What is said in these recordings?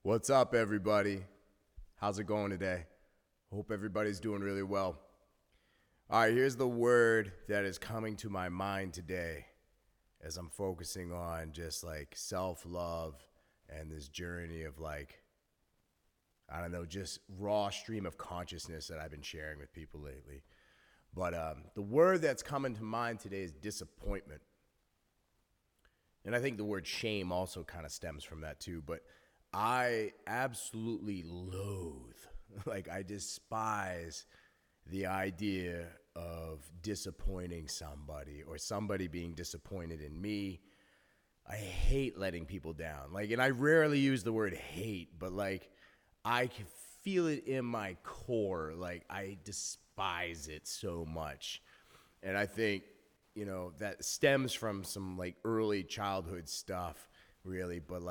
What's up, everybody? How's it going today? Hope everybody's doing really well. All right, here's the word that is coming to my mind today as I'm focusing on just like self-love and this journey of just raw stream of consciousness that I've been sharing with people lately. But the word that's coming to mind today is disappointment. And I think the word shame also kind of stems from that too. But I absolutely loathe, I despise the idea of disappointing somebody or somebody being disappointed in me. I hate letting people down. And I rarely use the word hate, but I can feel it in my core. I despise it so much. And I think, that stems from some early childhood stuff, really. But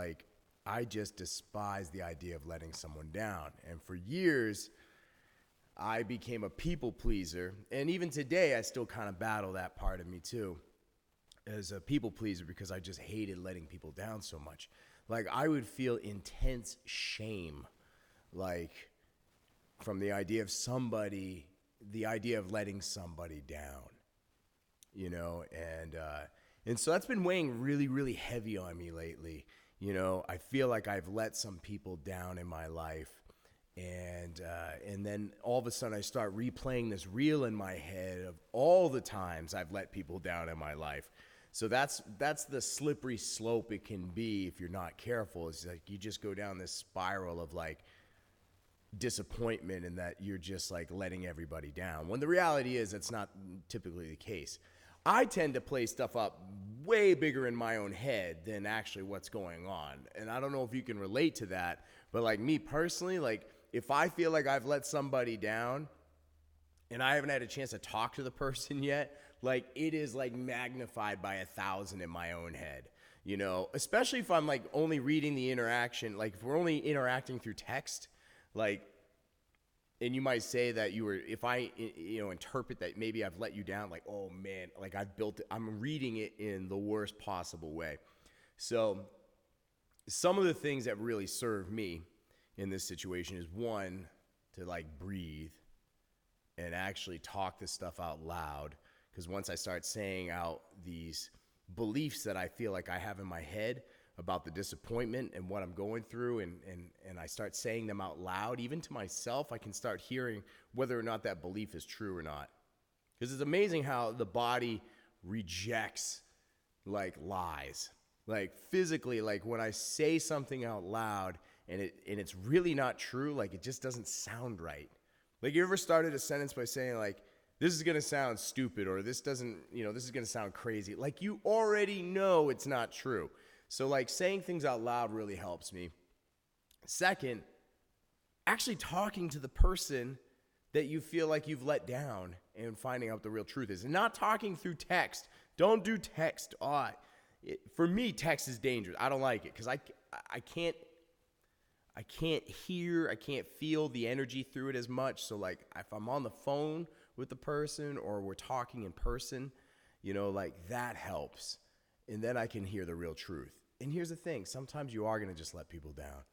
I just despise the idea of letting someone down. And for years, I became a people pleaser. And even today, I still kind of battle that part of me too, as a people pleaser, because I just hated letting people down so much. I would feel intense shame, from the idea of letting somebody down, and so that's been weighing really, really heavy on me lately. I feel like I've let some people down in my life, and then all of a sudden I start replaying this reel in my head of all the times I've let people down in my life. So that's the slippery slope it can be if you're not careful. It's you just go down this spiral of disappointment, and that you're just letting everybody down. When the reality is that's not typically the case. I tend to play stuff up way bigger in my own head than actually what's going on. And I don't know if you can relate to that, but me personally, if I feel like I've let somebody down and I haven't had a chance to talk to the person yet, it is magnified by 1,000 in my own head, especially if I'm only reading the interaction, if we're only interacting through text, and you might say that if I, interpret that maybe I've let you down, oh man, I've built it, I'm reading it in the worst possible way. So some of the things that really serve me in this situation is, one, to breathe and actually talk this stuff out loud. Because once I start saying out these beliefs that I feel like I have in my head about the disappointment and what I'm going through, and I start saying them out loud, even to myself, I can start hearing whether or not that belief is true or not. Because it's amazing how the body rejects lies. Physically, when I say something out loud and it's really not true, it just doesn't sound right. You ever started a sentence by saying this is going to sound stupid, or this doesn't, this is going to sound crazy. You already know it's not true. So saying things out loud really helps me. Second, actually talking to the person that you feel like you've let down and finding out the real truth is. And not talking through text. Don't do text. For me, text is dangerous. I don't like it because I can't hear, I can't feel the energy through it as much. So if I'm on the phone with the person or we're talking in person, that helps. And then I can hear the real truth. And here's the thing. Sometimes you are going to just let people down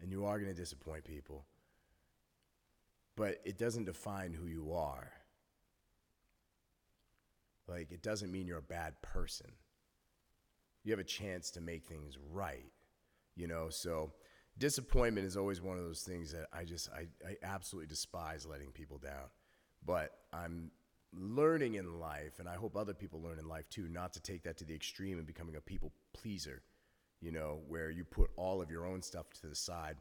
and you are going to disappoint people. But it doesn't define who you are. It doesn't mean you're a bad person. You have a chance to make things right. So disappointment is always one of those things that I absolutely despise, letting people down. But I'm learning in life, and I hope other people learn in life too, not to take that to the extreme and becoming a people pleaser, where you put all of your own stuff to the side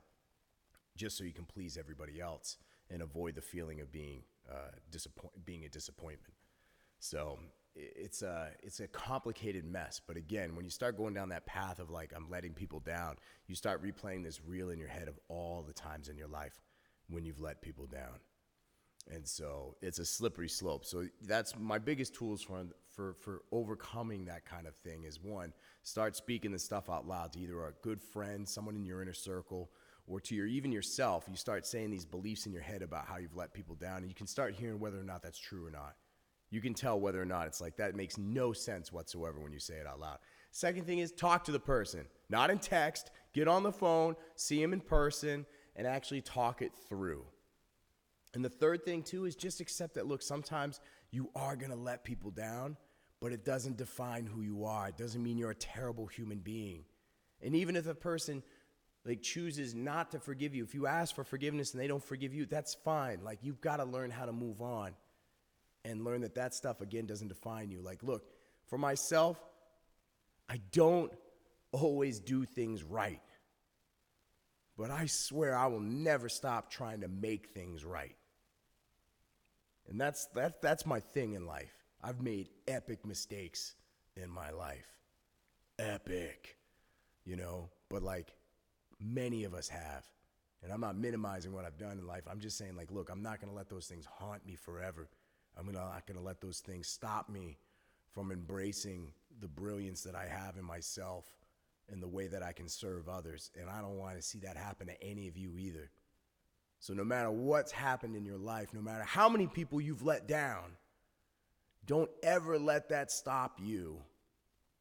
just so you can please everybody else and avoid the feeling of being a disappointment. So it's a complicated mess. But again, when you start going down that path of I'm letting people down, you start replaying this reel in your head of all the times in your life when you've let people down. And so it's a slippery slope. So that's my biggest tools for overcoming that kind of thing is, one, start speaking the stuff out loud to either a good friend, someone in your inner circle, or to even yourself. You start saying these beliefs in your head about how you've let people down, and you can start hearing whether or not that's true or not. You can tell whether or not it's that makes no sense whatsoever when you say it out loud. Second thing is, talk to the person, not in text. Get on the phone, see them in person, and actually talk it through. And the third thing too is just accept that, look, sometimes you are gonna let people down, but it doesn't define who you are. It doesn't mean you're a terrible human being. And even if a person like chooses not to forgive you, if you ask for forgiveness and they don't forgive you, that's fine. Like, you've got to learn how to move on and learn that that stuff, again, doesn't define you. Like, look, for myself, I don't always do things right, but I swear I will never stop trying to make things right. And that's my thing in life. I've made epic mistakes in my life. Epic, but like many of us have. And I'm not minimizing what I've done in life. I'm just saying, like, look, I'm not going to let those things haunt me forever. I'm not going to let those things stop me from embracing the brilliance that I have in myself and the way that I can serve others. And I don't want to see that happen to any of you either. So no matter what's happened in your life, no matter how many people you've let down, don't ever let that stop you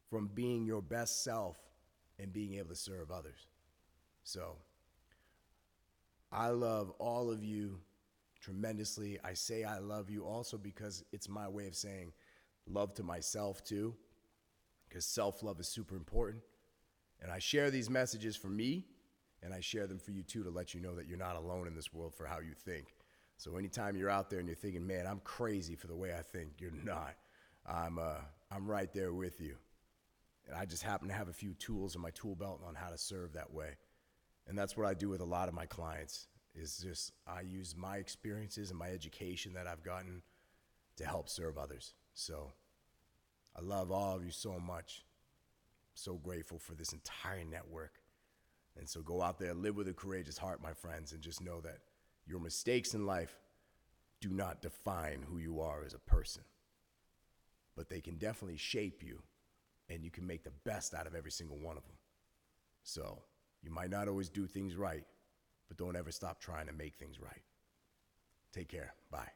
from being your best self and being able to serve others. So I love all of you tremendously. I say I love you also because it's my way of saying love to myself too, because self-love is super important. And I share these messages for me, and I share them for you too, to let you know that you're not alone in this world for how you think. So anytime you're out there and you're thinking, man, I'm crazy for the way I think, you're not. I'm right there with you. And I just happen to have a few tools in my tool belt on how to serve that way. And that's what I do with a lot of my clients, is just I use my experiences and my education that I've gotten to help serve others. So I love all of you so much. So grateful for this entire network. And so go out there, live with a courageous heart, my friends, and just know that your mistakes in life do not define who you are as a person. But they can definitely shape you, and you can make the best out of every single one of them. So you might not always do things right, but don't ever stop trying to make things right. Take care. Bye.